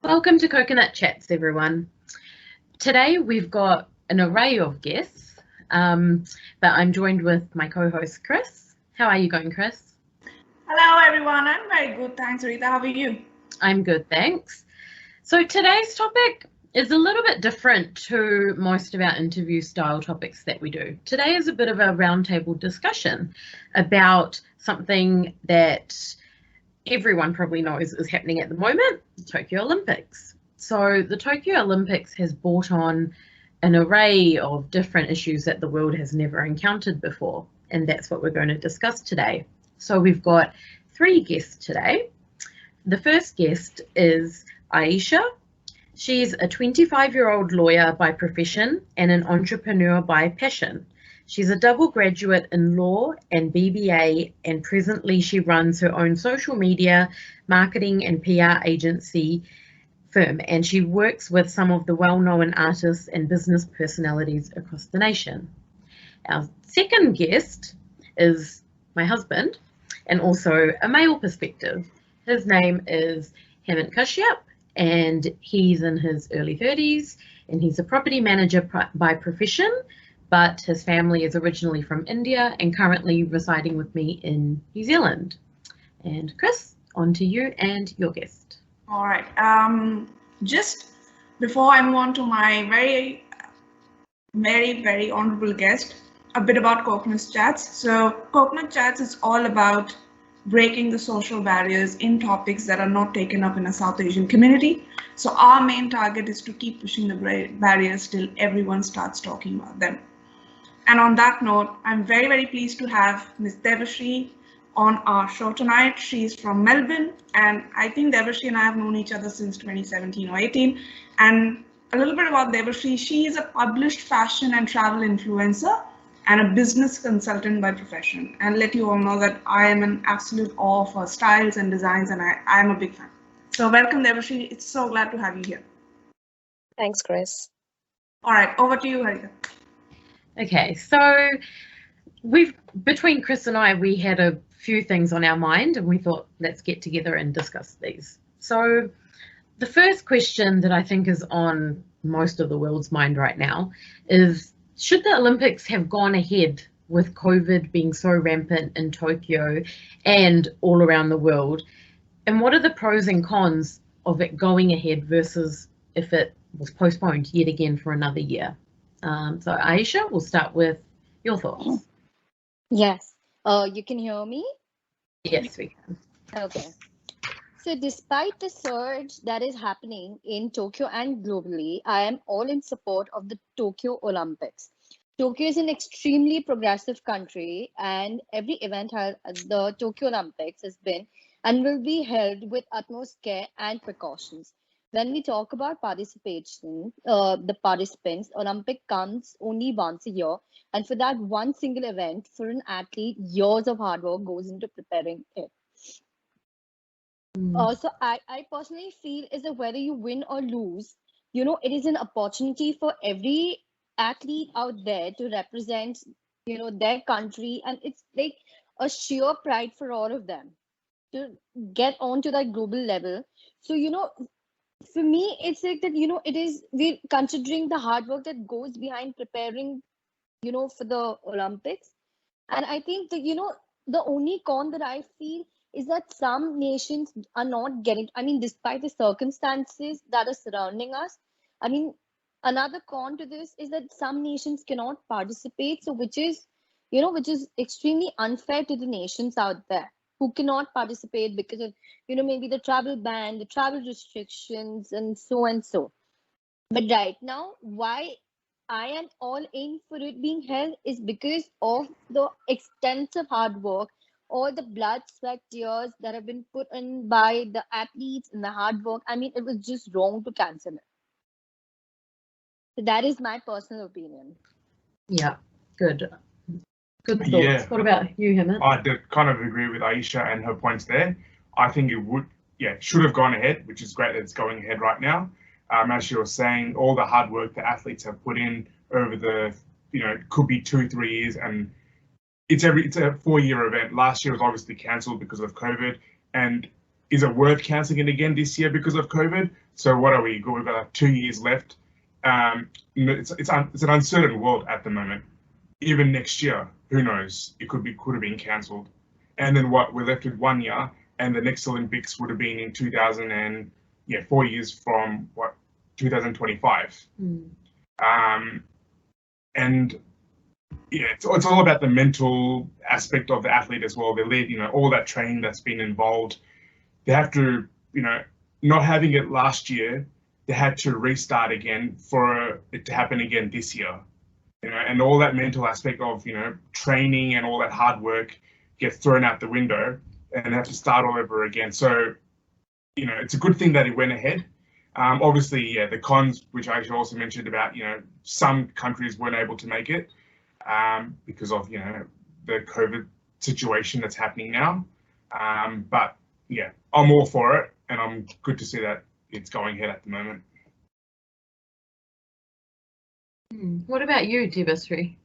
Welcome to Coconut Chats, everyone. Today we've got an array of guests, but I'm joined with my co-host Chris. How are you going, Chris? Hello, everyone. I'm very good. Thanks, Rita. How are you? I'm good, thanks. So today's topic is a little bit different to most of our interview style topics that we do. Today is a bit of a roundtable discussion about something that everyone probably knows is happening at the moment, the Tokyo Olympics. So the Tokyo Olympics has brought on an array of different issues that the world has never encountered before, and that's what we're going to discuss today. So we've got three guests today. The first guest is Aisha. She's a 25-year-old lawyer by profession and an entrepreneur by passion. She's a double graduate in law and BBA, and presently she runs her own social media, marketing and PR agency firm, and she works with some of the well-known artists and business personalities across the nation. Our second guest is my husband, and also a male perspective. His name is Hemant Kashyap, and he's in his early 30s, and he's a property manager by profession, but his family is originally from India and currently residing with me in New Zealand. And Chris, on to you and your guest. All right. Just before I move on to my very, very honorable guest, a bit about Coconut Chats. So Coconut Chats is all about breaking the social barriers in topics that are not taken up in a South Asian community. So our main target is to keep pushing the barriers till everyone starts talking about them. And on that note, I'm very pleased to have Ms. Devashri on our show tonight. She's from Melbourne, and I think Devashri and I have known each other since 2017 or 18. And a little bit about Devashri, she is a published fashion and travel influencer and a business consultant by profession. And let you all know that I am in absolute awe of her styles and designs, and I am a big fan. So welcome, Devashri. It's so glad to have you here. Thanks, Chris. All right, over to you, Harita. Okay, so between Chris and I, we had a few things on our mind, and we thought, let's get together and discuss these. So the first question that I think is on most of the world's mind right now is, should the Olympics have gone ahead with COVID being so rampant in Tokyo and all around the world? And what are the pros and cons of it going ahead versus if it was postponed yet again for another year? So Aisha, we'll start with your thoughts. Yes. You can hear me? Yes, we can. Okay. So despite the surge that is happening in Tokyo and globally, I am all in support of the Tokyo Olympics. Tokyo is an extremely progressive country, and every event the Tokyo Olympics has been and will be held with utmost care and precautions. When we talk about participation, the participants, Olympic comes only once a year. And for that one single event, for an athlete, years of hard work goes into preparing it. So I personally feel is that whether you win or lose, it is an opportunity for every athlete out there to represent, their country. And it's like a sheer pride for all of them to get onto that global level. So, for me, it's like that, we're considering the hard work that goes behind preparing, for the Olympics. And I think that, the only con that I feel is that some nations are not getting, despite the circumstances that are surrounding us, another con to this is that some nations cannot participate. So which is extremely unfair to the nations out there who cannot participate because of, maybe the travel ban, the travel restrictions, and so and so. But right now, why I am all in for it being held is because of the extensive hard work, all the blood, sweat, tears that have been put in by the athletes and the hard work. It was just wrong to cancel it. So that is my personal opinion. Yeah, good thoughts. Yeah. What about you, Hemant? I kind of agree with Aisha and her points there. I think it should have gone ahead, which is great that it's going ahead right now. As you were saying, all the hard work the athletes have put in over the, it could be 2-3 years, and it's a 4-year event. Last year was obviously cancelled because of COVID, and is it worth cancelling it again this year because of COVID? So what are we? We've got like 2 years left. It's an uncertain world at the moment. Even next year, who knows? It could have been cancelled. And then what? We're left with 1 year, and the next Olympics would have been in 4 years from 2025. And yeah, it's all about the mental aspect of the athlete as well. They lead, all that training that's been involved. They have to, not having it last year, they had to restart again for it to happen again this year. And all that mental aspect of, training and all that hard work gets thrown out the window, and they have to start all over again. So, it's a good thing that it went ahead. Obviously, yeah, the cons, which I also mentioned about, some countries weren't able to make it because of, the COVID situation that's happening now. But yeah, I'm all for it, and I'm good to see that it's going ahead at the moment. What about you, Debasri?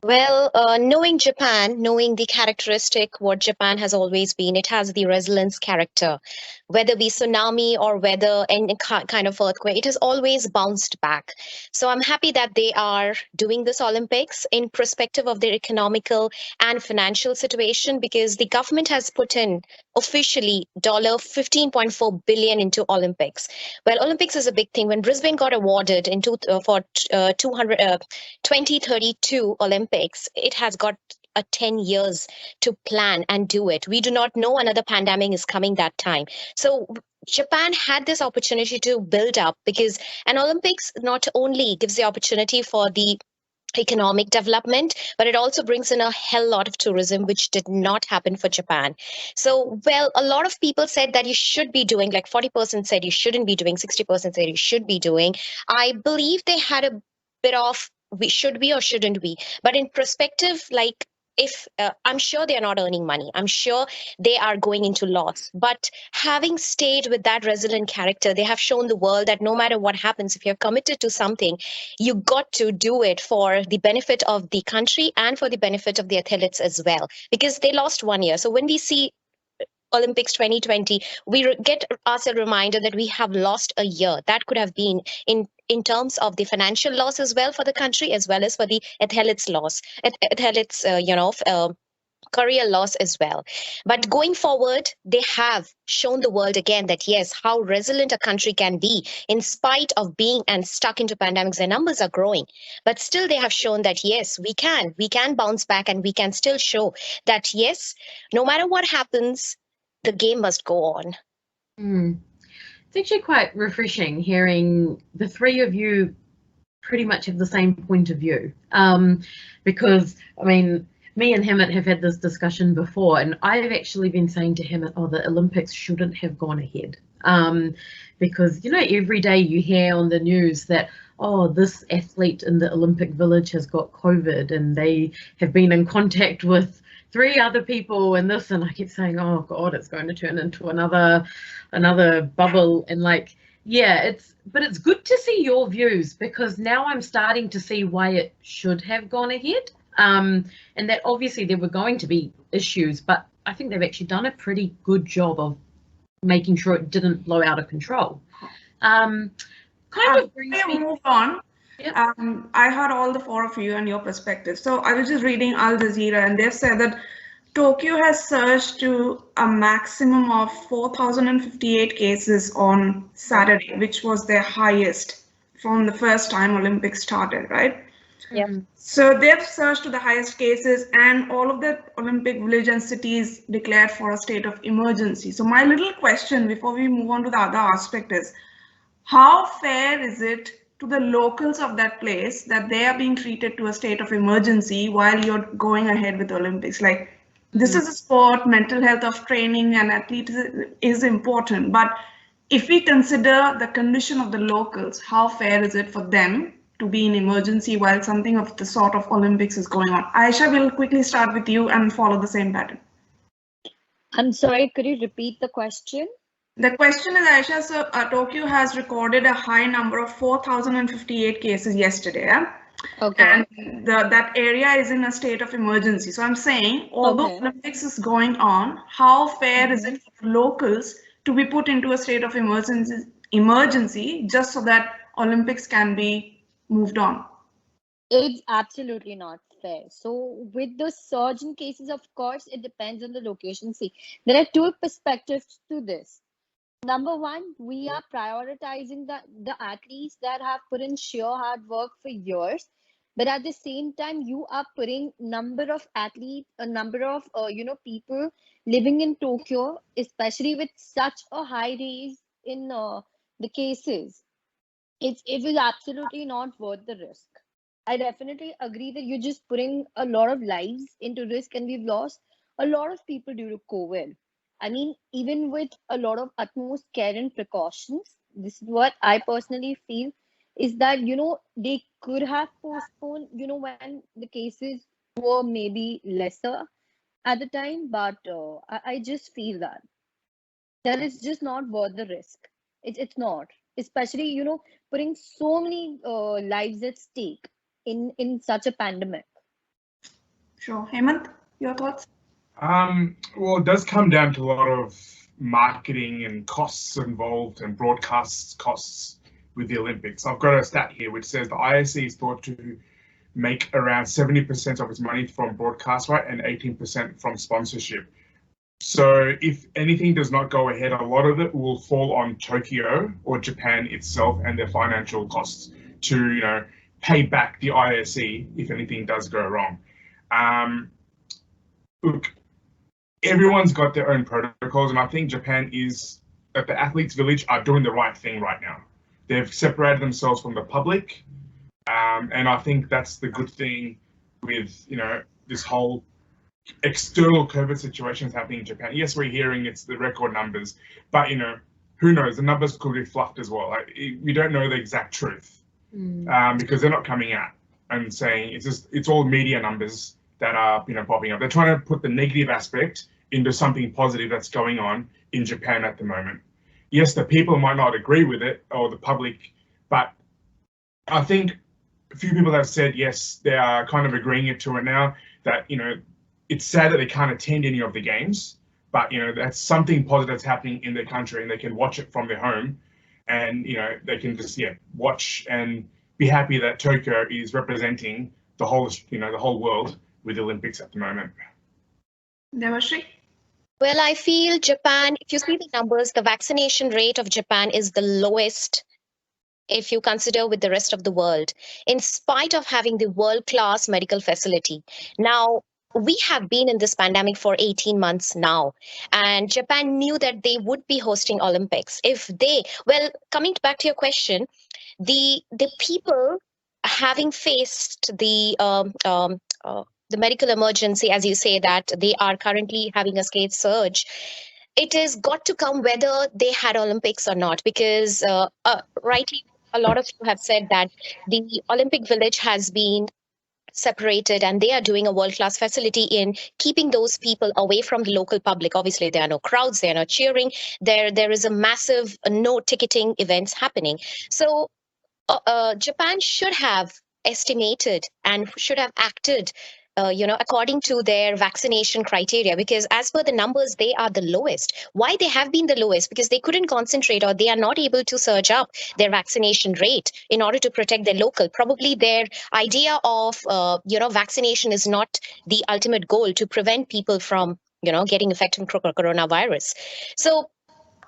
Well, knowing Japan, knowing the characteristic, what Japan has always been, it has the resilience character. Whether be tsunami or whether any kind of earthquake, it has always bounced back. So I'm happy that they are doing this Olympics in perspective of their economical and financial situation, because the government has put in officially $15.4 billion into Olympics. Well, Olympics is a big thing. When Brisbane got awarded for 2032 Olympics, it has got 10 years to plan and do it. We do not know another pandemic is coming that time. So Japan had this opportunity to build up, because an Olympics not only gives the opportunity for the economic development, but it also brings in a hell lot of tourism, which did not happen for Japan. So, well, a lot of people said that you should be doing, like 40% said you shouldn't be doing, 60% said you should be doing. I believe they had a bit of, should we or shouldn't we? But in perspective, like, if I'm sure they are not earning money, I'm sure they are going into loss. But having stayed with that resilient character, they have shown the world that no matter what happens, if you're committed to something, you got to do it for the benefit of the country and for the benefit of the athletes as well, because they lost 1 year. So when we see Olympics 2020, we get us a reminder that we have lost a year. That could have been in terms of the financial loss as well for the country, as well as for the athletes' loss, career loss as well. But going forward, they have shown the world again that yes, how resilient a country can be in spite of being and stuck into pandemics. Their numbers are growing, but still they have shown that yes, we can bounce back, and we can still show that yes, no matter what happens, the game must go on. It's actually quite refreshing hearing the three of you pretty much have the same point of view, because I mean, me and Hemant have had this discussion before, and I've actually been saying to Hemant, the Olympics shouldn't have gone ahead, because every day you hear on the news that this athlete in the Olympic Village has got COVID and they have been in contact with 3 other people and this, and I keep saying, oh God, it's going to turn into another bubble. And like, yeah, but it's good to see your views, because now I'm starting to see why it should have gone ahead, and that obviously there were going to be issues, but I think they've actually done a pretty good job of making sure it didn't blow out of control. Move on. Yep. I heard all the 4 of you and your perspective. So I was just reading Al Jazeera, and they've said that Tokyo has surged to a maximum of 4,058 cases on Saturday, which was their highest from the first time Olympics started, right? Yeah. So they've surged to the highest cases, and all of the Olympic village and cities declared for a state of emergency. So my little question before we move on to the other aspect is, how fair is it to the locals of that place that they are being treated to a state of emergency while you're going ahead with the Olympics? Like, this is a sport, mental health of training and athletes is important. But if we consider the condition of the locals, how fair is it for them to be in emergency while something of the sort of Olympics is going on? Aisha, will quickly start with you and follow the same pattern. I'm sorry, could you repeat the question? The question is, Aisha, so Tokyo has recorded a high number of 4,058 cases yesterday. Yeah? Okay. And that area is in a state of emergency. So I'm saying, although Olympics is going on, how fair is it for locals to be put into a state of emergency just so that Olympics can be moved on. It's absolutely not fair. So, with the surge in cases, of course, it depends on the location. See, there are two perspectives to this. Number one, we are prioritizing the athletes that have put in sheer hard work for years, but at the same time, you are putting number of athletes, a number of people living in Tokyo, especially with such a high rise in the cases. It was absolutely not worth the risk. I definitely agree that you're just putting a lot of lives into risk, and we've lost a lot of people due to COVID. I mean, even with a lot of utmost care and precautions, this is what I personally feel is that, they could have postponed, when the cases were maybe lesser at the time, but I just feel that is just not worth the risk. It's not, especially, putting so many lives at stake in such a pandemic. Sure. Hemant, your thoughts? Well, it does come down to a lot of marketing and costs involved and broadcast costs with the Olympics. I've got a stat here which says the IOC is thought to make around 70% of its money from broadcast right and 18% from sponsorship. So if anything does not go ahead, a lot of it will fall on Tokyo or Japan itself and their financial costs to, pay back the IOC if anything does go wrong. Look, everyone's got their own protocols, and I think Japan the athletes' village are doing the right thing right now. They've separated themselves from the public, and I think that's the good thing with, this whole external COVID situations happening in Japan. Yes, we're hearing it's the record numbers, but who knows? The numbers could be fluffed as well. We don't know the exact truth because they're not coming out and saying it's all media numbers that are popping up. They're trying to put the negative aspect into something positive that's going on in Japan at the moment. Yes, the people might not agree with it or the public, but I think a few people have said yes, they are kind of agreeing to it now that it's sad that they can't attend any of the games, but that's something positive that's happening in their country and they can watch it from their home and they can just watch and be happy that Tokyo is representing the whole world with the Olympics at the moment. Devashri? Well, I feel Japan, if you see the numbers, the vaccination rate of Japan is the lowest if you consider with the rest of the world, in spite of having the world-class medical facility. Now, we have been in this pandemic for 18 months now, and Japan knew that they would be hosting Olympics. Coming back to your question, the people having faced the medical emergency, as you say, that they are currently having a case surge, it has got to come whether they had Olympics or not, because rightly, a lot of you have said that the Olympic Village has been separated and they are doing a world-class facility in keeping those people away from the local public. Obviously, there are no crowds, they are not cheering. There is a massive no ticketing events happening. So Japan should have estimated and should have acted according to their vaccination criteria, because as per the numbers, they are the lowest. Why they have been the lowest? Because they couldn't concentrate, or they are not able to surge up their vaccination rate in order to protect their local. Probably their idea of, vaccination is not the ultimate goal to prevent people from, getting infected with coronavirus. So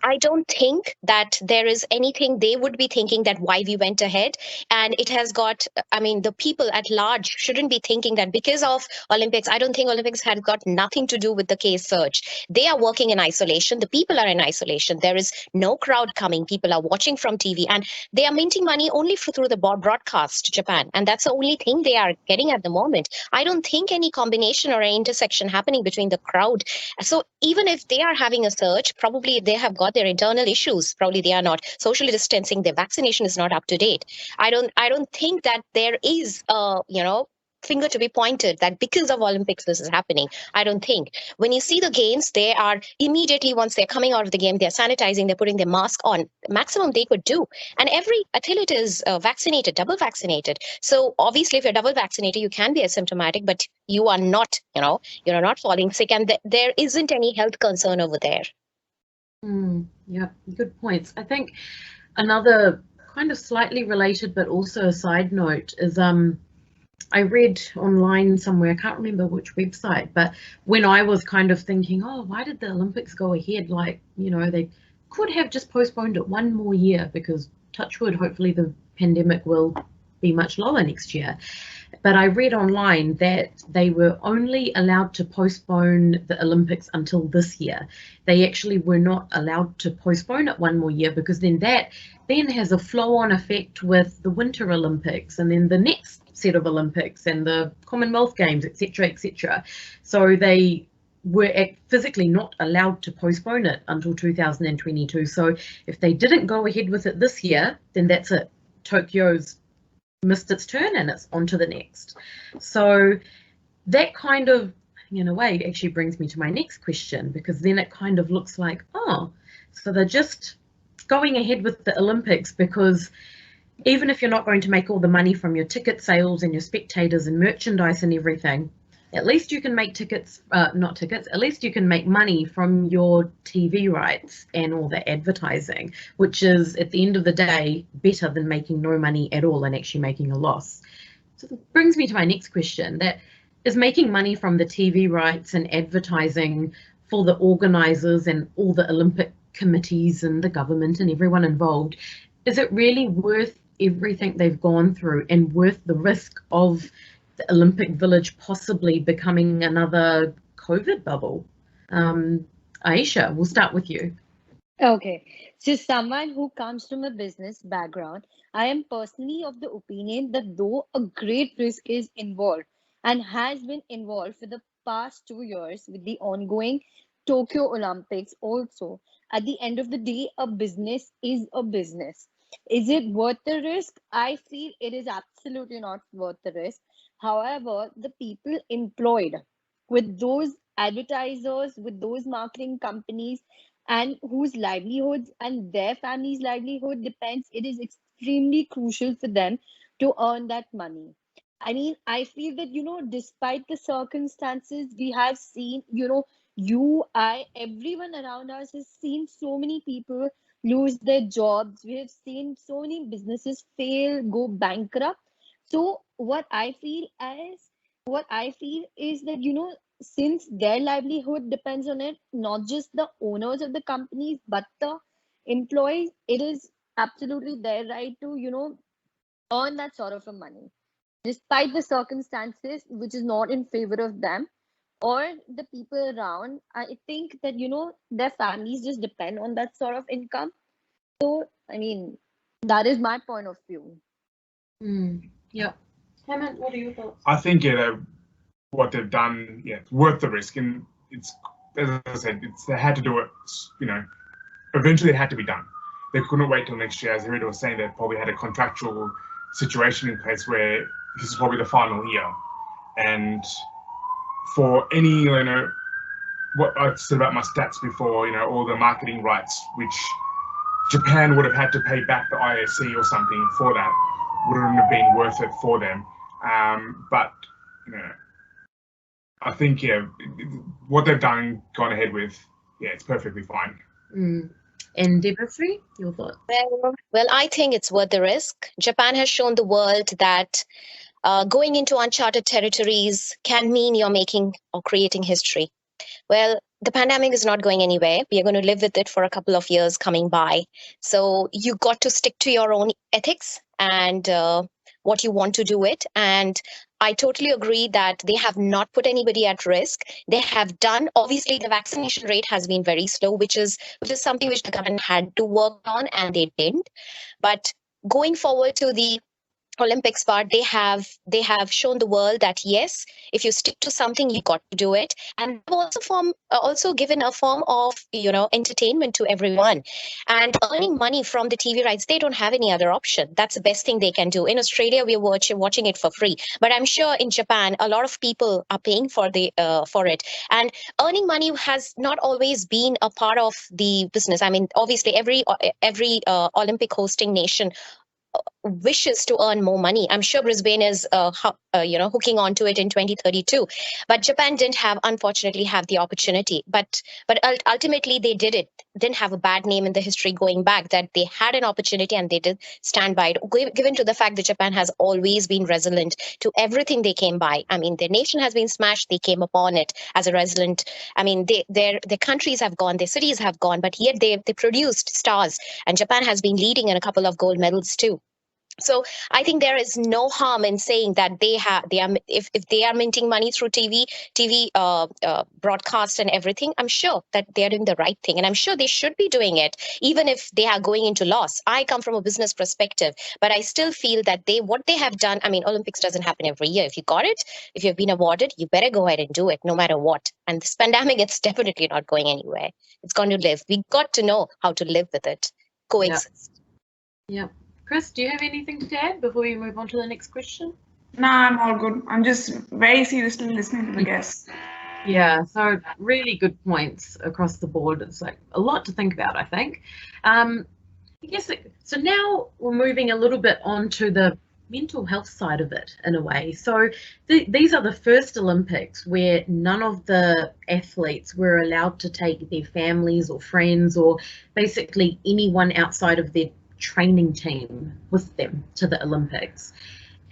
I don't think that there is anything they would be thinking that why we went ahead. And it has got, the people at large shouldn't be thinking that because of Olympics. I don't think Olympics had got nothing to do with the case surge. They are working in isolation. The people are in isolation. There is no crowd coming. People are watching from TV, and they are minting money only through the broadcast to Japan. And that's the only thing they are getting at the moment. I don't think any combination or an intersection happening between the crowd. So even if they are having a surge, probably they have got their internal issues. Probably they are not socially distancing. Their vaccination is not up to date. I don't think that there is finger to be pointed that because of Olympics this is happening. I don't think. When you see the games, they are immediately, once they're coming out of the game, they're sanitizing, they're putting their mask on. Maximum they could do. And every athlete is vaccinated, double vaccinated. So obviously if you're double vaccinated, you can be asymptomatic, but you are not, you're not falling sick, and there isn't any health concern over there. Yeah, good points. I think another kind of slightly related but also a side note is I read online somewhere, I can't remember which website, but when I was kind of thinking, oh, why did the Olympics go ahead? Like, they could have just postponed it one more year because, touch wood, hopefully the pandemic will be much lower next year. But I read online that they were only allowed to postpone the Olympics until this year. They actually were not allowed to postpone it one more year because then that then has a flow-on effect with the Winter Olympics and then the next set of Olympics and the Commonwealth Games, etc., etc. So they were physically not allowed to postpone it until 2022. So if they didn't go ahead with it this year, then that's it. Tokyo's missed its turn and it's on to the next. So that kind of, in a way, actually brings me to my next question, because then it kind of looks like, oh, so they're just going ahead with the Olympics because even if you're not going to make all the money from your ticket sales and your spectators and merchandise and everything, at least you can make at least you can make money from your TV rights and all the advertising, which is at the end of the day better than making no money at all and actually making a loss. So that brings me to my next question, that is making money from the TV rights and advertising for the organisers and all the Olympic committees and the government and everyone involved, is it really worth everything they've gone through and worth the risk of the Olympic Village possibly becoming another COVID bubble? Aisha, we'll start with you. Okay, so someone who comes from a business background, I am personally of the opinion that though a great risk is involved and has been involved for the past 2 years with the ongoing Tokyo Olympics also, at the end of the day, a business is a business. Is it worth the risk? I feel it is absolutely not worth the risk. However, the people employed with those advertisers, with those marketing companies, and whose livelihoods and their family's livelihood depends, it is extremely crucial for them to earn that money. I mean, I feel that, despite the circumstances we have seen, everyone around us has seen so many people lose their jobs. We have seen so many businesses fail, go bankrupt. So what I feel is that, since their livelihood depends on it, not just the owners of the companies, but the employees, it is absolutely their right to, earn that sort of a money, despite the circumstances, which is not in favor of them or the people around. I think that, their families just depend on that sort of income. So, I mean, that is my point of view. Yeah. Hemant, what are your thoughts? I think what they've done, it's worth the risk, and it's, as I said, they had to do it. Eventually, it had to be done. They couldn't wait till next year. As Rita was saying, they probably had a contractual situation in place where this is probably the final year, and for any, what I said about my stats before, all the marketing rights which Japan would have had to pay back the IOC or something for that, wouldn't have been worth it for them. But I think what they've gone ahead with, it's perfectly fine. And Debasri, your thoughts? Well, I think it's worth the risk. Japan has shown the world that going into uncharted territories can mean you're making or creating history. Well, the pandemic is not going anywhere. We are going to live with it for a couple of years coming by. So you got to stick to your own ethics and what you want to do it. And I totally agree that they have not put anybody at risk. They have done, obviously, the vaccination rate has been very slow, which is something which the government had to work on, and they didn't. But going forward to the Olympics part, they have shown the world that yes, if you stick to something, you got to do it, and also given a form of entertainment to everyone, and earning money from the TV rights. They don't have any other option. That's the best thing they can do. In Australia, we are watching it for free, but I'm sure in Japan, a lot of people are paying for it, and earning money has not always been a part of the business. I mean, obviously, every Olympic hosting nation wishes to earn more money. I'm sure Brisbane is hooking onto it in 2032, but Japan didn't unfortunately have the opportunity, but ultimately they did it. didn't have a bad name in the history going back, that they had an opportunity and they did stand by it, given to the fact that Japan has always been resilient to everything they came by. I mean, their nation has been smashed, they came upon it as a resilient. I mean, their countries have gone, their cities have gone, but yet they produced stars, and Japan has been leading in a couple of gold medals too. So I think there is no harm in saying that they are, if they are minting money through TV broadcast and everything. I'm sure that they are doing the right thing, and I'm sure they should be doing it, even if they are going into loss. I come from a business perspective, but I still feel that what they have done. I mean, Olympics doesn't happen every year. If you got it, if you've been awarded, you better go ahead and do it, no matter what. And this pandemic, it's definitely not going anywhere. It's going to live. We got to know how to live with it, coexist. Yeah. Chris, do you have anything to add before we move on to the next question? No, I'm all good. I'm just very seriously listening to the guests. Yeah, so really good points across the board. It's like a lot to think about, I think. I guess so now we're moving a little bit on to the mental health side of it in a way. So these are the first Olympics where none of the athletes were allowed to take their families or friends or basically anyone outside of their training team with them to the Olympics.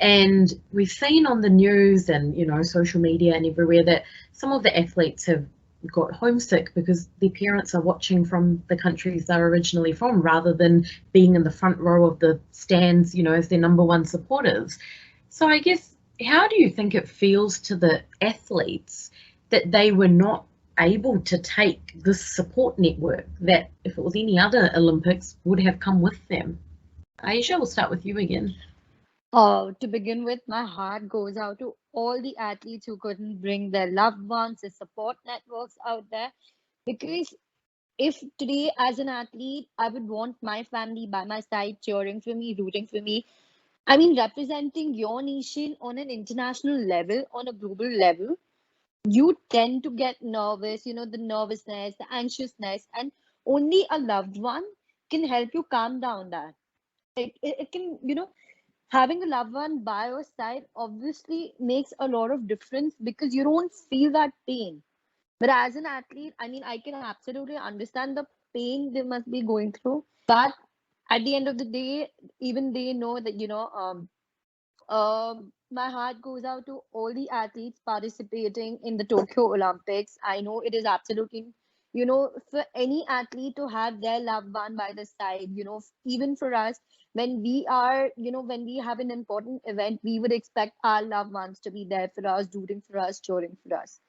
And we've seen on the news and, you know, social media and everywhere that some of the athletes have got homesick because their parents are watching from the countries they're originally from rather than being in the front row of the stands, you know, as their number one supporters. So I guess, how do you think it feels to the athletes that they were not able to take this support network that, if it was any other Olympics, would have come with them? Aisha, we'll start with you again. To begin with, my heart goes out to all the athletes who couldn't bring their loved ones, the support networks out there. Because if today, as an athlete, I would want my family by my side, cheering for me, rooting for me. I mean, representing your nation on an international level, on a global level, you tend to get nervous, you know, the nervousness, the anxiousness, and only a loved one can help you calm down that. It can, you know, having a loved one by your side obviously makes a lot of difference because you don't feel that pain. But as an athlete, I mean, I can absolutely understand the pain they must be going through. But at the end of the day, even they know that, you know, my heart goes out to all the athletes participating in the Tokyo Olympics. I know it is absolutely, you know, for any athlete to have their loved one by the side, you know, even for us, when we are, you know, when we have an important event, we would expect our loved ones to be there for us, rooting for us, cheering for us.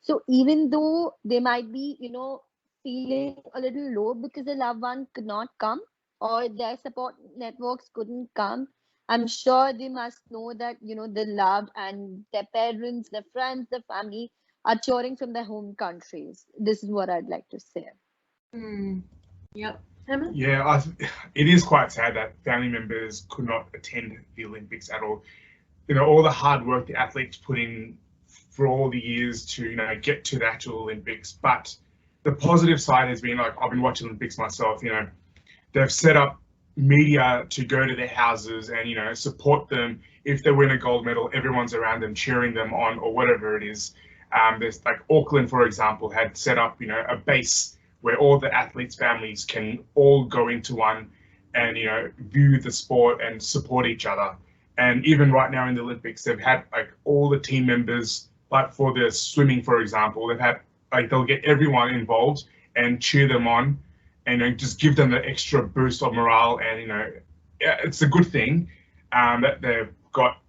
So even though they might be, you know, feeling a little low because the loved one could not come or their support networks couldn't come, I'm sure they must know that, you know, they're loved and their parents, their friends, their family are cheering from their home countries. This is what I'd like to say. Yep. Emma? Yeah, it is quite sad that family members could not attend the Olympics at all. You know, all the hard work the athletes put in for all the years to, you know, get to the actual Olympics. But the positive side has been, like, I've been watching Olympics myself, you know, they've set up media to go to their houses and, you know, support them. If they win a gold medal, everyone's around them cheering them on or whatever it is. There's, like, Auckland, for example, had set up, you know, a base where all the athletes' families can all go into one and, you know, view the sport and support each other. And even right now in the Olympics, they've had, like, all the team members, like for the swimming, for example, they've had, like, they'll get everyone involved and cheer them on and, you know, just give them the extra boost of morale. And, you know, it's a good thing that they've got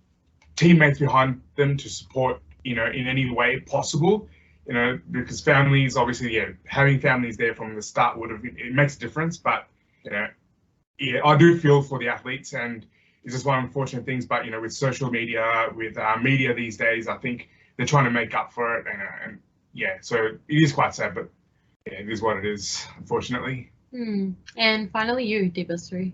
teammates behind them to support, you know, in any way possible. You know, because families, obviously, yeah, having families there from the start it makes a difference. But, you know, yeah, I do feel for the athletes, and it's just one of the unfortunate things. But, you know, with social media, with media these days, I think they're trying to make up for it. And yeah, so it is quite sad, but yeah, it is what it is, unfortunately. And finally, you, Debasri.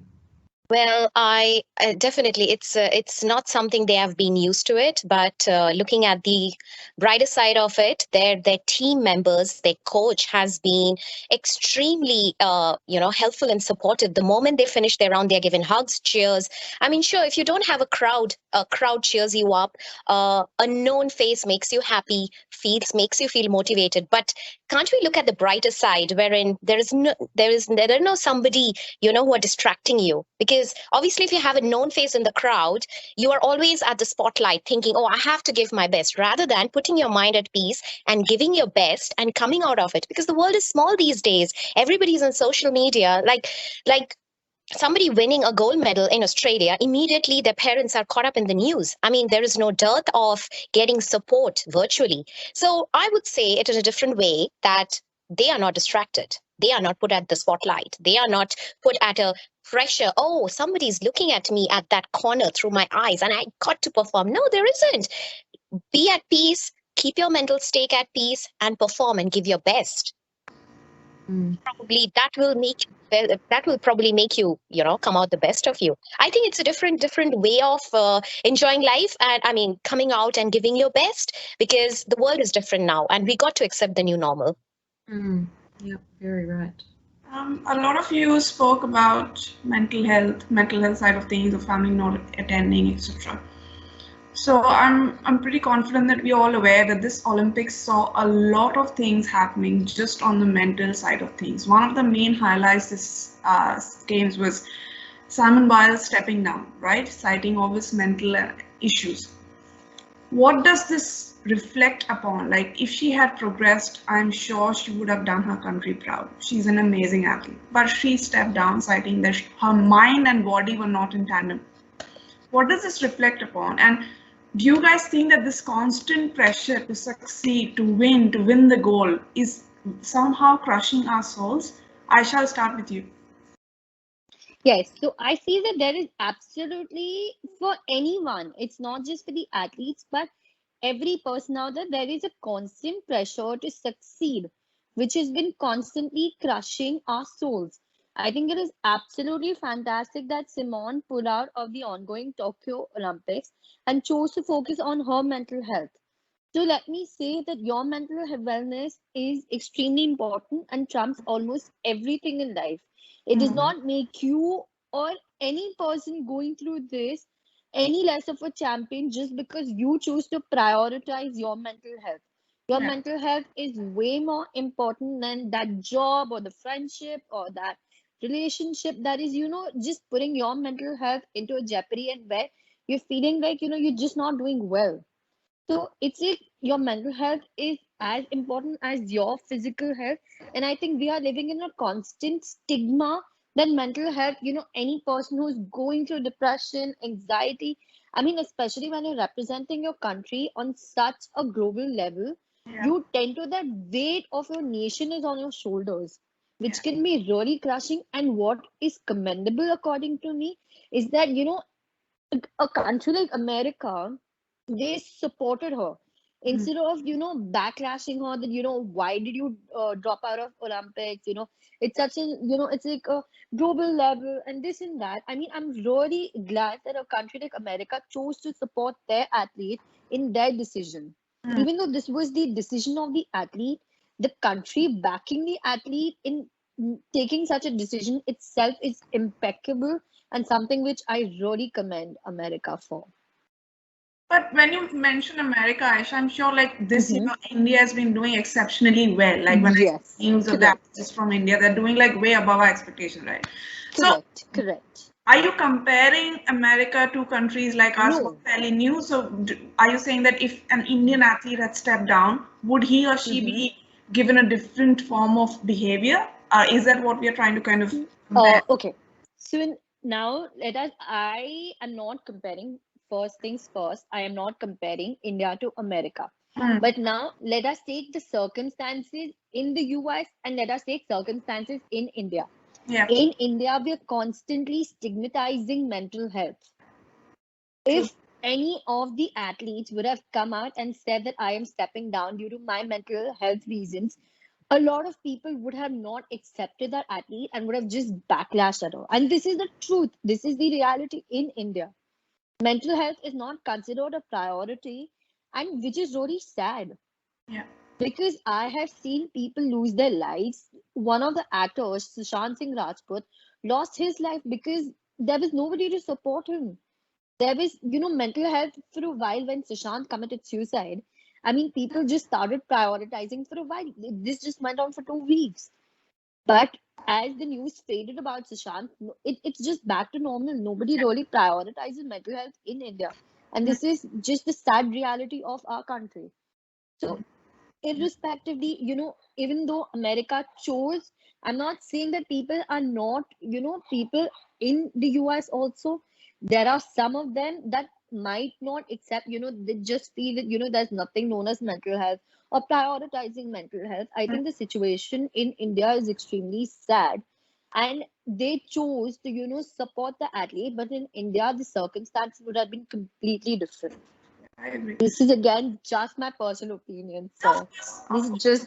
Well, I definitely it's not something they have been used to it, but looking at the brighter side of it, their team members, their coach has been extremely helpful and supportive. The moment they finish their round, they're given hugs, cheers. I mean, sure, if you don't have a crowd cheers you up. A known face makes you happy, feels makes you feel motivated. But can't we look at the brighter side, wherein there are no somebody who are distracting you, because obviously if you have a known face in the crowd, you are always at the spotlight thinking, oh, I have to give my best, rather than putting your mind at peace and giving your best and coming out of it, because the world is small these days. Everybody's on social media, like somebody winning a gold medal in Australia, immediately their parents are caught up in the news. I mean, there is no dearth of getting support virtually. So I would say it in a different way, that they are not distracted. They are not put at the spotlight. They are not put at a pressure. Oh, somebody's looking at me at that corner through my eyes and I got to perform. No, there isn't. Be at peace, keep your mental state at peace, and perform and give your best. Probably that will probably make you come out the best of you. I think it's a different way of enjoying life, and I mean coming out and giving your best, because the world is different now and we got to accept the new normal. Yeah, very right. A lot of you spoke about mental health side of things, of family not attending, etc. So I'm pretty confident that we're all aware that this Olympics saw a lot of things happening just on the mental side of things. One of the main highlights this games was Simone Biles stepping down, right, citing obvious mental issues. What does this reflect upon? Like, if she had progressed, I'm sure she would have done her country proud. She's an amazing athlete, but she stepped down, citing that her mind and body were not in tandem. What does this reflect upon? And do you guys think that this constant pressure to succeed, to win the goal is somehow crushing our souls? I shall start with you. Yes, so I feel that there is absolutely for anyone, it's not just for the athletes, but every person out there is a constant pressure to succeed, which has been constantly crushing our souls. I think it is absolutely fantastic that Simone pulled out of the ongoing Tokyo Olympics and chose to focus on her mental health. So let me say that your mental wellness is extremely important and trumps almost everything in life. It does not make you or any person going through this any less of a champion just because you choose to prioritize your mental health. Your mental health is way more important than that job or the friendship or that relationship that is, just putting your mental health into a jeopardy, and where you're feeling like, you're just not doing well. So it's like your mental health is as important as your physical health. And I think we are living in a constant stigma that mental health, any person who's going through depression, anxiety, I mean, especially when you're representing your country on such a global level, you tend to that weight of your nation is on your shoulders, which can be really crushing. And what is commendable, according to me, is that, a country like America, they supported her instead of backlashing her that why did you drop out of Olympics, it's such a it's like a global level and this and that. I mean, I'm really glad that a country like America chose to support their athlete in their decision. Even though this was the decision of the athlete, the country backing the athlete in taking such a decision itself is impeccable and something which I really commend America for. But when you mention America, Aisha, I'm sure like this year India has been doing exceptionally well. Like when I see news of that just from India, they're doing like way above our expectation, right? Correct. Are you comparing America to countries like us who are fairly new? So are you saying that if an Indian athlete had stepped down, would he or she be given a different form of behavior? Is that what we are trying to kind of compare? Okay. So now I am not comparing, first things first, I am not comparing India to America. But now let us take the circumstances in the US and let us take circumstances in India. In India, we are constantly stigmatizing mental health. If any of the athletes would have come out and said that I am stepping down due to my mental health reasons, a lot of people would have not accepted that athlete and would have just backlashed at her. And this is the truth. This is the reality in India. Mental health is not considered a priority, and which is really sad. Yeah. Because I have seen people lose their lives. One of the actors, Sushant Singh Rajput, lost his life because there was nobody to support him. There was, mental health for a while when Sushant committed suicide. I mean, people just started prioritizing for a while. This just went on for 2 weeks. But as the news faded about Sushant, it's just back to normal. Nobody really prioritizes mental health in India. And this is just the sad reality of our country. So irrespectively, even though America chose, I'm not saying that people are not, people in the US also, there are some of them that might not accept, they just feel that, there's nothing known as mental health or prioritizing mental health. I think the situation in India is extremely sad. And they chose to, support the athlete, but in India, the circumstances would have been completely different. I agree. This is again just my personal opinion. So this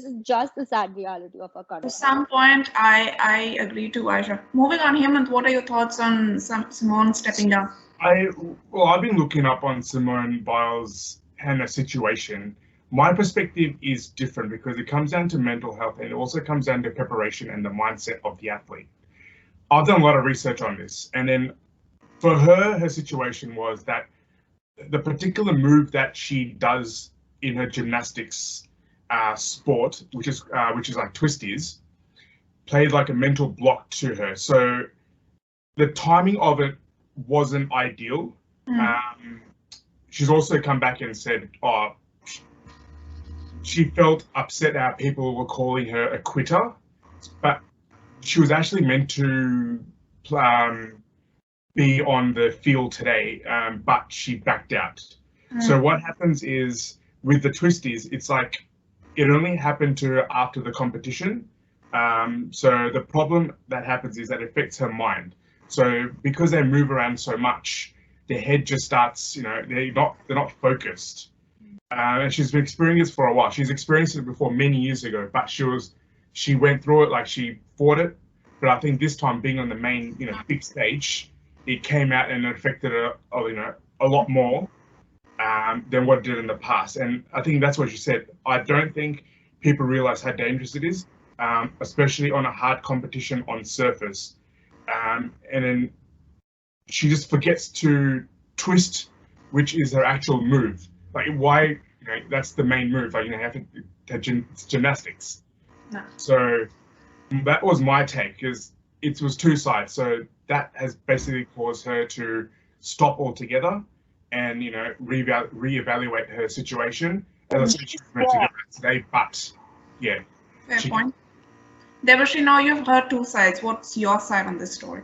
is just the sad reality of our country. To some point, I agree too, Aisha. Moving on, Hemant, what are your thoughts on Simone stepping down? I've been looking up on Simone Biles and her situation. My perspective is different because it comes down to mental health and it also comes down to preparation and the mindset of the athlete. I've done a lot of research on this, and then for her situation was that the particular move that she does in her gymnastics sport, which is like twisties, played like a mental block to her. So the timing of it wasn't ideal. She's also come back and said, she felt upset that people were calling her a quitter, but she was actually meant to be on the field today, but she backed out. So what happens is with the twisties, it's like it only happened to her after the competition. So the problem that happens is that it affects her mind. So because they move around so much, their head just starts, they're not focused. And she's been experiencing this for a while. She's experienced it before many years ago, but she went through it, like she fought it. But I think this time being on the main, big stage, it came out and it affected her, a lot more than what it did in the past. And I think that's what she said. I don't think people realize how dangerous it is, especially on a hard competition on surface. And then she just forgets to twist, which is her actual move. Like why, that's the main move. Like, you have to it's gymnastics. No. So that was my take, because it was two sides. So that has basically caused her to stop altogether and, reevaluate her situation. As I said, she was meant to go back today, but yeah. Fair point. Devashri, now you've heard two sides. What's your side on this story?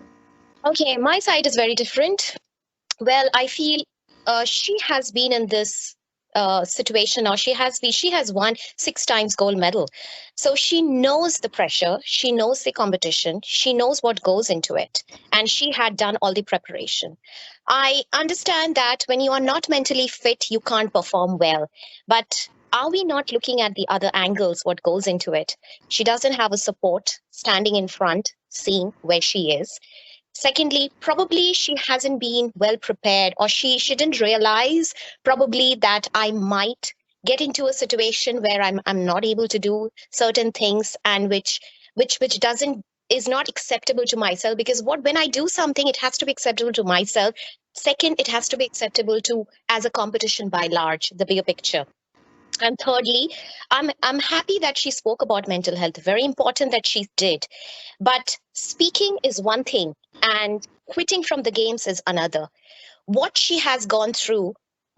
Okay, my side is very different. Well, I feel she has been in this situation now. She has won 6 times gold medal. So she knows the pressure, she knows the competition, she knows what goes into it, and she had done all the preparation. I understand that when you are not mentally fit, you can't perform well. But are we not looking at the other angles, what goes into it? She doesn't have a support standing in front, seeing where she is. Secondly, probably she hasn't been well prepared, or she didn't realize probably that I might get into a situation where I'm not able to do certain things, and which is not acceptable to myself, because when I do something, it has to be acceptable to myself. Second, it has to be acceptable to as a competition by large, the bigger picture. And thirdly, I'm happy that she spoke about mental health. Very important that she did. But speaking is one thing, and quitting from the games is another. What she has gone through,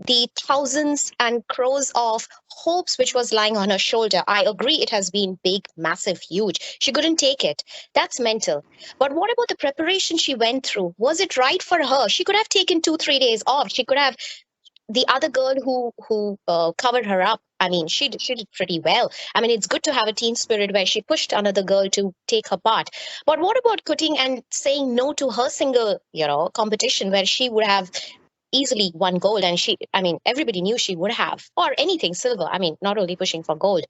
the thousands and crores of hopes which was lying on her shoulder, I agree it has been big, massive, huge. She couldn't take it. That's mental. But what about the preparation she went through? Was it right for her? She could have taken 2-3 days off. She could have. The other girl who covered her up, I mean, she did pretty well. I mean, it's good to have a team spirit where she pushed another girl to take her part. But what about quitting and saying no to her single, competition where she would have easily won gold? And everybody knew she would have, or anything silver. I mean, not only pushing for gold.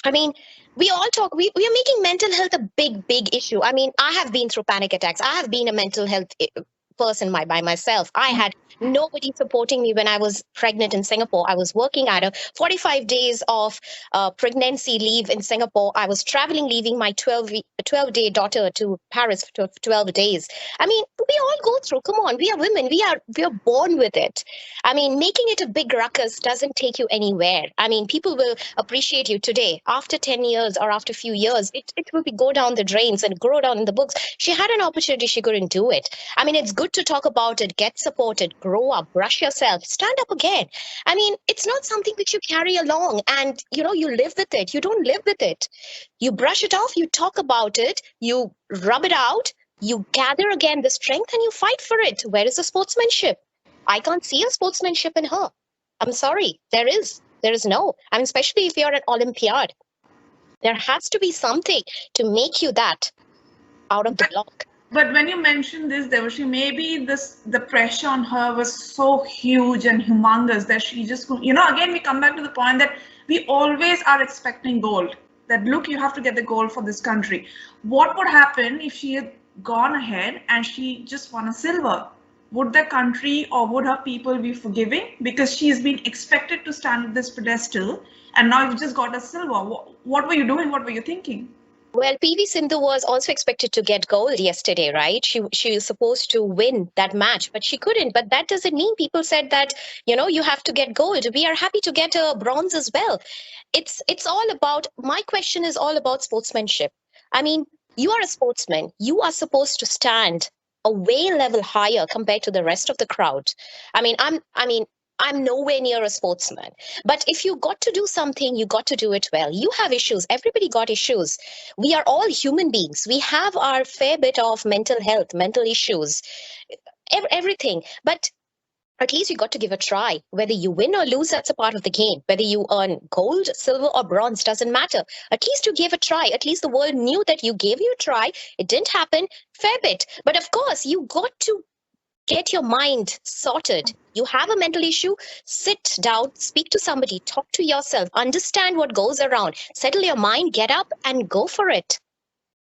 I mean, we all talk, we are making mental health a big issue. I mean, I have been through panic attacks. I have been a mental health person by myself. I had nobody supporting me when I was pregnant in Singapore. I was working at a 45 days of pregnancy leave in Singapore. I was traveling, leaving my 12-day daughter to Paris for 12 days. I mean, we all go through. Come on, we are women. We are born with it. I mean, making it a big ruckus doesn't take you anywhere. I mean, people will appreciate you today. After 10 years or after a few years, it will be go down the drains and grow down in the books. She had an opportunity, she couldn't do it. I mean, it's good to talk about it, get supported, grow up, brush yourself, stand up again. I mean, it's not something which you carry along and, you live with it. You don't live with it. You brush it off, you talk about it, you rub it out, you gather again the strength and you fight for it. Where is the sportsmanship? I can't see a sportsmanship in her. I'm sorry. There is no. I mean, especially if you're an Olympiad, there has to be something to make you that out of the block. But when you mentioned this, Devashi, maybe the pressure on her was so huge and humongous that she just, again, we come back to the point that we always are expecting gold. That, look, you have to get the gold for this country. What would happen if she had gone ahead and she just won a silver? Would the country or would her people be forgiving? Because she's been expected to stand at this pedestal and now you've just got a silver. What were you doing? What were you thinking? Well, PV Sindhu was also expected to get gold yesterday, right? She was supposed to win that match, but she couldn't. But that doesn't mean people said that, you have to get gold. We are happy to get a bronze as well. It's all about, my question is all about sportsmanship. I mean, you are a sportsman. You are supposed to stand a way level higher compared to the rest of the crowd. I mean, I'm nowhere near a sportsman. But if you got to do something, you got to do it well. You have issues. Everybody got issues. We are all human beings. We have our fair bit of mental health, mental issues, everything. But at least you got to give a try. Whether you win or lose, that's a part of the game. Whether you earn gold, silver, or bronze doesn't matter. At least you gave a try. At least the world knew that you gave you a try. It didn't happen. Fair bit. But of course, you got to get your mind sorted. You have a mental issue, sit down, speak to somebody, talk to yourself, understand what goes around, settle your mind, get up and go for it.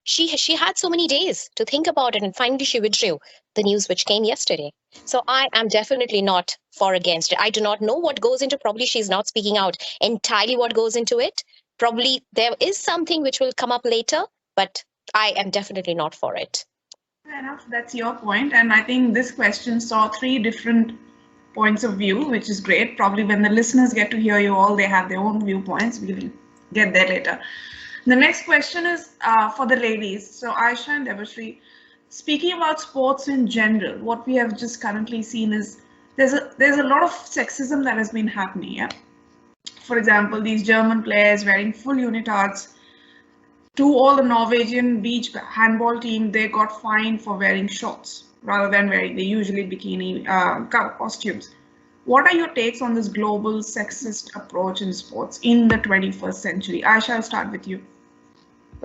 She had so many days to think about it, and finally she withdrew the news which came yesterday. So I am definitely not for against it. I do not know what goes into, probably she's not speaking out entirely what goes into it. Probably there is something which will come up later, but I am definitely not for it. Fair enough, that's your point. And I think this question saw 3 different points of view, which is great. Probably when the listeners get to hear you all, they have their own viewpoints. We will get there later. The next question is for the ladies. So Aisha and Devashri, speaking about sports in general, what we have just currently seen is there's a lot of sexism that has been happening. Yeah? For example, these German players wearing full unitards. To all the Norwegian beach handball team, they got fined for wearing shorts rather than wearing the usually bikini costumes. What are your takes on this global sexist approach in sports in the 21st century? Aisha, I'll start with you.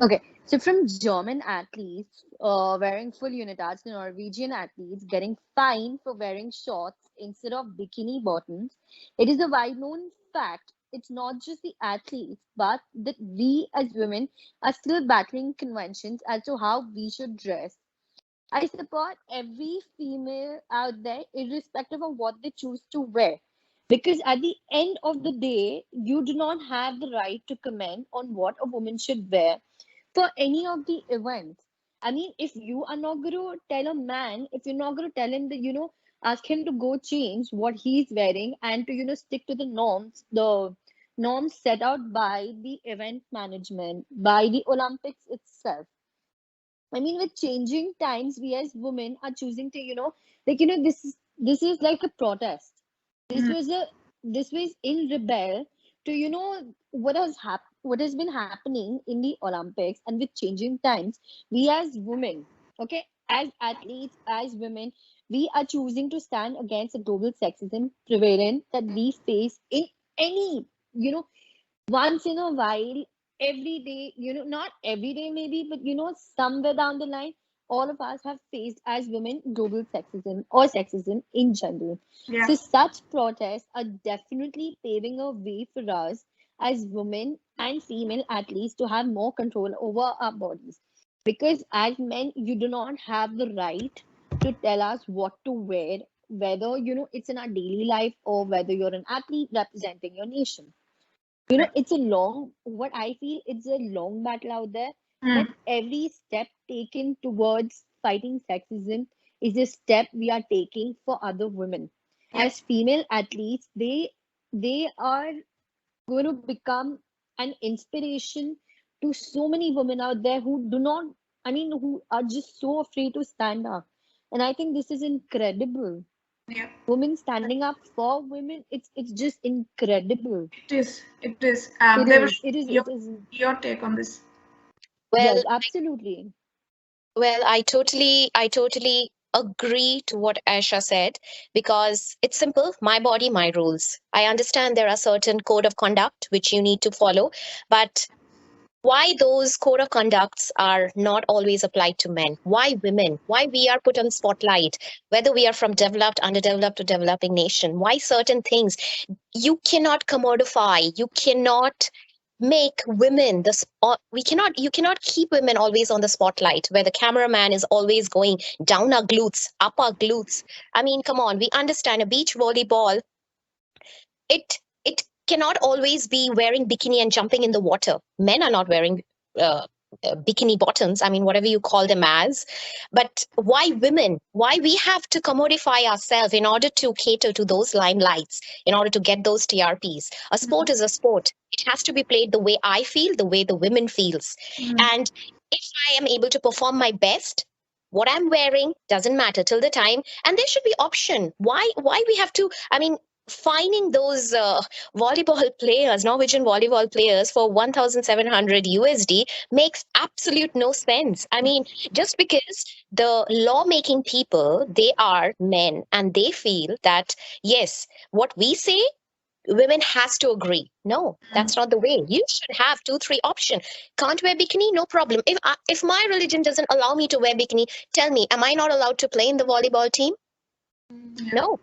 Okay, so from German athletes wearing full unitards to Norwegian athletes getting fined for wearing shorts instead of bikini bottoms, it is a well-known fact. It's not just the athletes, but that we as women are still battling conventions as to how we should dress. I support every female out there, irrespective of what they choose to wear. Because at the end of the day, you do not have the right to comment on what a woman should wear for any of the events. I mean, if you are not going to tell a man, if you're not going to tell him that, ask him to go change what he's wearing and to, stick to the norms set out by the event management, by the Olympics itself. I mean, with changing times, we as women are choosing to, this is like a protest. This was in rebel to, what has been happening in the Olympics, and with changing times, we as women, okay, as athletes, as women, we are choosing to stand against the global sexism prevalent that we face in any, once in a while, every day, not every day maybe, but somewhere down the line, all of us have faced as women global sexism or sexism in general. Yeah. So such protests are definitely paving a way for us as women and female athletes to have more control over our bodies. Because as men, you do not have the right to tell us what to wear, whether it's in our daily life or whether you're an athlete representing your nation. It's a long, what I feel, it's a long battle out there, but every step taken towards fighting sexism is a step we are taking for other women. As female athletes, they are going to become an inspiration to so many women out there who do not, who are just so afraid to stand up. And I think this is incredible. Yeah. Women standing up for women, it's just incredible. It is. It is. It is. Your take on this? Well, Yes, absolutely. well, I totally agree to what Aisha said, because it's simple, my body, my rules. I understand there are certain code of conduct which you need to follow, but why those code of conducts are not always applied to men? Why women? Why we are put on spotlight? Whether we are from developed, underdeveloped, or developing nation? Why certain things? You cannot commodify. You cannot make women the we cannot, you cannot keep women always on the spotlight where the cameraman is always going down our glutes, up our glutes. I mean, come on, we understand a beach volleyball, it cannot always be wearing bikini and jumping in the water. Men are not wearing bikini bottoms, I mean, whatever you call them as. But why women? Why we have to commodify ourselves in order to cater to those limelights, in order to get those TRPs? A sport is a sport. It has to be played the way I feel, the way the women feels. And if I am able to perform my best, what I'm wearing doesn't matter till the time. And there should be option. Why we have to, I mean, finding those volleyball players, Norwegian volleyball players, for 1,700 USD makes absolute no sense. I mean, just because the lawmaking people, they are men and they feel that, yes, what we say, women has to agree. No, that's not the way. You should have 2-3 option. Can't wear bikini? No problem. If my religion doesn't allow me to wear bikini, tell me, am I not allowed to play in the volleyball team? No.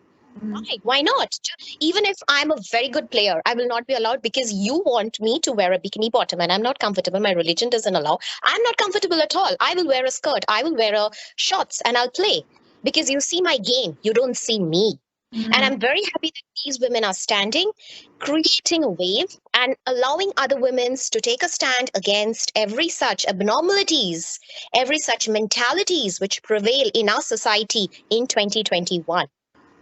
Why not? Even if I'm a very good player, I will not be allowed because you want me to wear a bikini bottom and I'm not comfortable. My religion doesn't allow. I'm not comfortable at all. I will wear a skirt. I will wear a shorts and I'll play because you see my game. You don't see me. And I'm very happy that these women are standing, creating a wave and allowing other women to take a stand against every such abnormalities, every such mentalities which prevail in our society in 2021.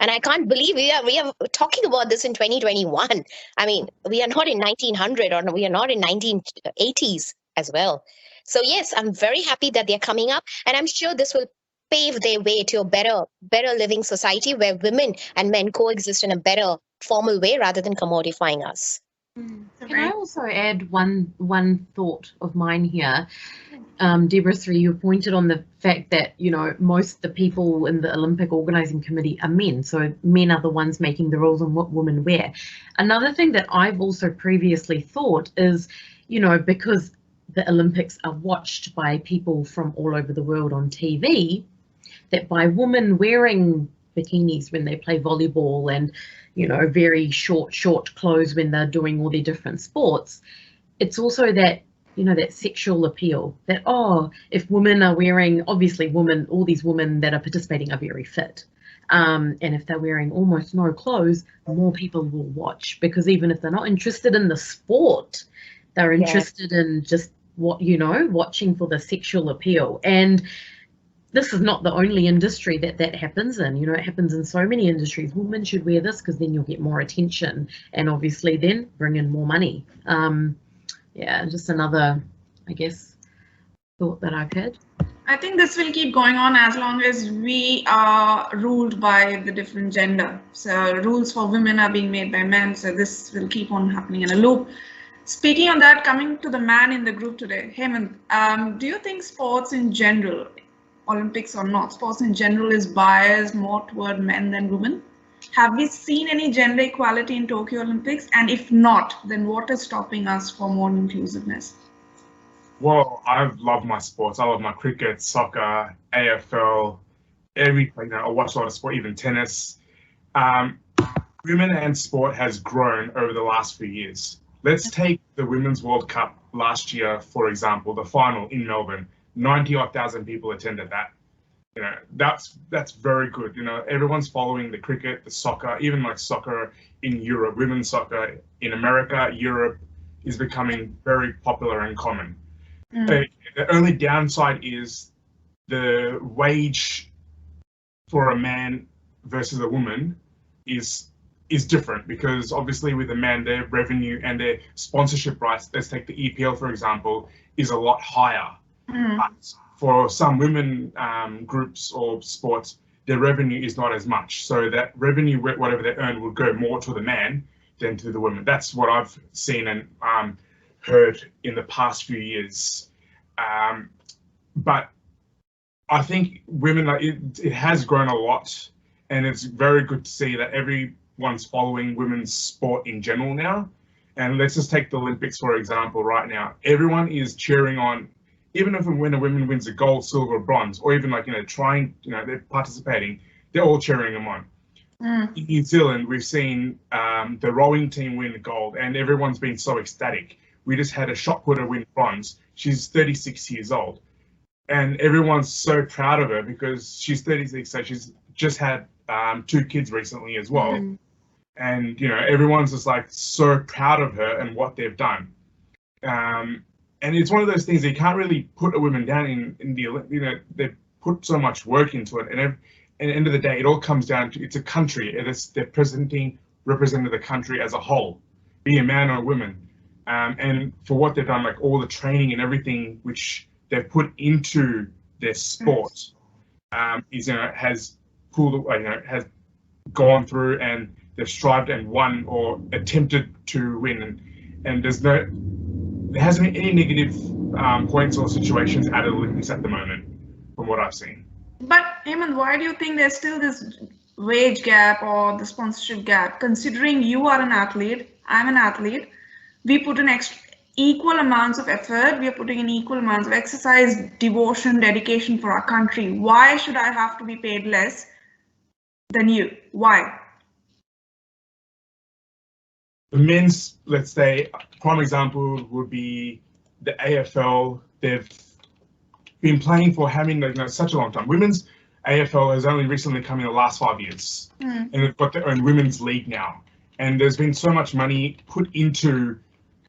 And I can't believe we are talking about this in 2021. I mean, we are not in 1900 or we are not in 1980s as well. So yes, I'm very happy that they're coming up, and I'm sure this will pave their way to a better living society where women and men coexist in a better formal way rather than commodifying us. Can I also add one thought of mine here? Deborah, you pointed on the fact that, most of the people in the Olympic Organising Committee are men, so men are the ones making the rules on what women wear. Another thing that I've also previously thought is, because the Olympics are watched by people from all over the world on TV, that by women wearing bikinis when they play volleyball and, very short clothes when they're doing all their different sports, it's also that, that sexual appeal that, if women are wearing, obviously all these women that are participating are very fit. And if they're wearing almost no clothes, more people will watch, because even if they're not interested in the sport, they're interested in just watching for the sexual appeal. And this is not the only industry that happens in. It happens in so many industries. Women should wear this because then you'll get more attention and obviously then bring in more money. Just another, I guess, thought that I've had. I think this will keep going on as long as we are ruled by the different gender. So rules for women are being made by men. So this will keep on happening in a loop. Speaking on that, coming to the man in the group today, Hemant, do you think sports in general, Olympics or not, sports in general is biased more toward men than women? Have we seen any gender equality in Tokyo Olympics? And if not, then what is stopping us for more inclusiveness? Well, I've loved my sports. I love my cricket, soccer, AFL, everything. I watch a lot of sport, even tennis. Women and sport has grown over the last few years. Let's take the Women's World Cup last year, for example, the final in Melbourne, 90,000 people attended that. You know, that's very good. You know, everyone's following the cricket, the soccer, even like soccer in Europe, women's soccer in America, Europe is becoming very popular and common. The only downside is the wage for a man versus a woman is different, because obviously with a man, their revenue and their sponsorship rights, let's take the EPL for example, is a lot higher. But for some women groups or sports, their revenue is not as much. So that revenue, whatever they earn, will go more to the man than to the women. That's what I've seen and heard in the past few years. But I think women, it has grown a lot, and it's very good to see that everyone's following women's sport in general now. And let's just take the Olympics, for example, right now. Everyone is cheering on, even if when a woman wins a gold, silver, bronze, or even like, they're participating, they're all cheering them on. In New Zealand, we've seen the rowing team win gold, and everyone's been so ecstatic. We just had a shot putter win bronze. She's 36 years old. And everyone's so proud of her because she's 36, so she's just had 2 kids recently as well. And, everyone's just like so proud of her and what they've done. And it's one of those things that you can't really put a woman down in the, they've put so much work into it. And at the end of the day, it all comes down to, it's a country. They're representing the country as a whole, be a man or a woman. And for what they've done, like all the training and everything which they've put into their sport, has has gone through, and they've strived and won or attempted to win. And there hasn't been any negative points or situations at the Olympics at the moment, from what I've seen. But Hemant, why do you think there's still this wage gap or the sponsorship gap? Considering you are an athlete, I'm an athlete, we put in equal amounts of effort, we are putting in equal amounts of exercise, devotion, dedication for our country. Why should I have to be paid less than you? Why? The men's, let's say, prime example would be the AFL. They've been playing for such a long time. Women's AFL has only recently come in the last 5 years, and they've got their own women's league now. And there's been so much money put into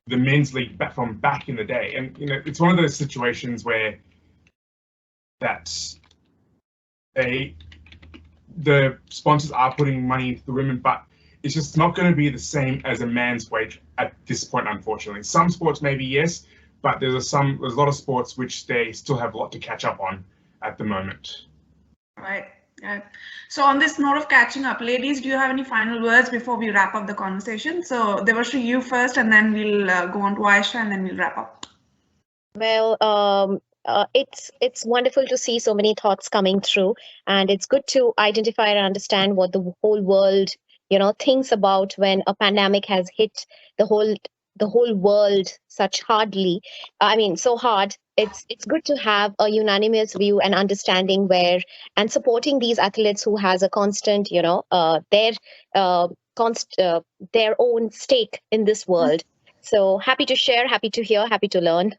the men's league back in the day. And it's one of those situations where the sponsors are putting money into the women, but it's just not going to be the same as a man's wage at this point, unfortunately. Some sports maybe yes, but there's a lot of sports which they still have a lot to catch up on at the moment. Right. Yeah. So on this note of catching up, ladies, do you have any final words before we wrap up the conversation? So Devashri, you first, and then we'll go on to Aisha, and then we'll wrap up. Well, it's wonderful to see so many thoughts coming through, and it's good to identify and understand what the whole world thinks about when a pandemic has hit the whole world so hard. It's good to have a unanimous view and understanding and supporting these athletes who has a constant, their own stake in this world. So happy to share, happy to hear, happy to learn.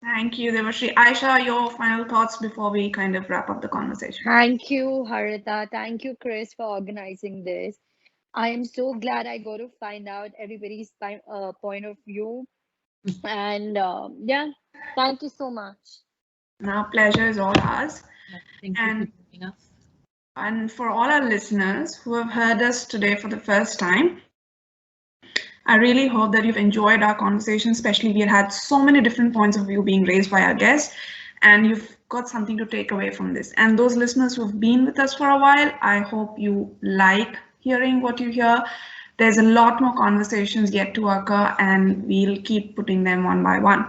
Thank you, Devashri. Aisha, your final thoughts before we kind of wrap up the conversation. Thank you, Harita. Thank you, Chris, for organizing this. I am so glad I got to find out everybody's point of view. And thank you so much. Our pleasure is all ours. Thank you for joining us. And for all our listeners who have heard us today for the first time, I really hope that you've enjoyed our conversation, especially we had so many different points of view being raised by our guests, and you've got something to take away from this. And those listeners who've been with us for a while, I hope you like hearing what you hear. There's a lot more conversations yet to occur, and we'll keep putting them one by one.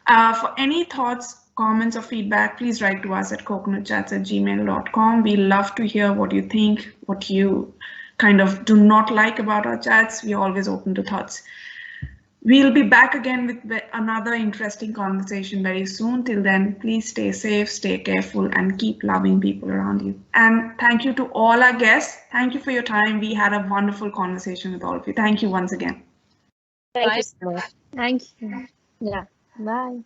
For any thoughts, comments, or feedback, please write to us at coconutchats@gmail.com. We love to hear what you think, what you kind of do not like about our chats. We're always open to thoughts. We'll be back again with another interesting conversation very soon. Till then, please stay safe, stay careful, and keep loving people around you. And thank you to all our guests. Thank you for your time. We had a wonderful conversation with all of you. Thank you once again. Thank Bye. you so much. Thank you. Yeah. Bye.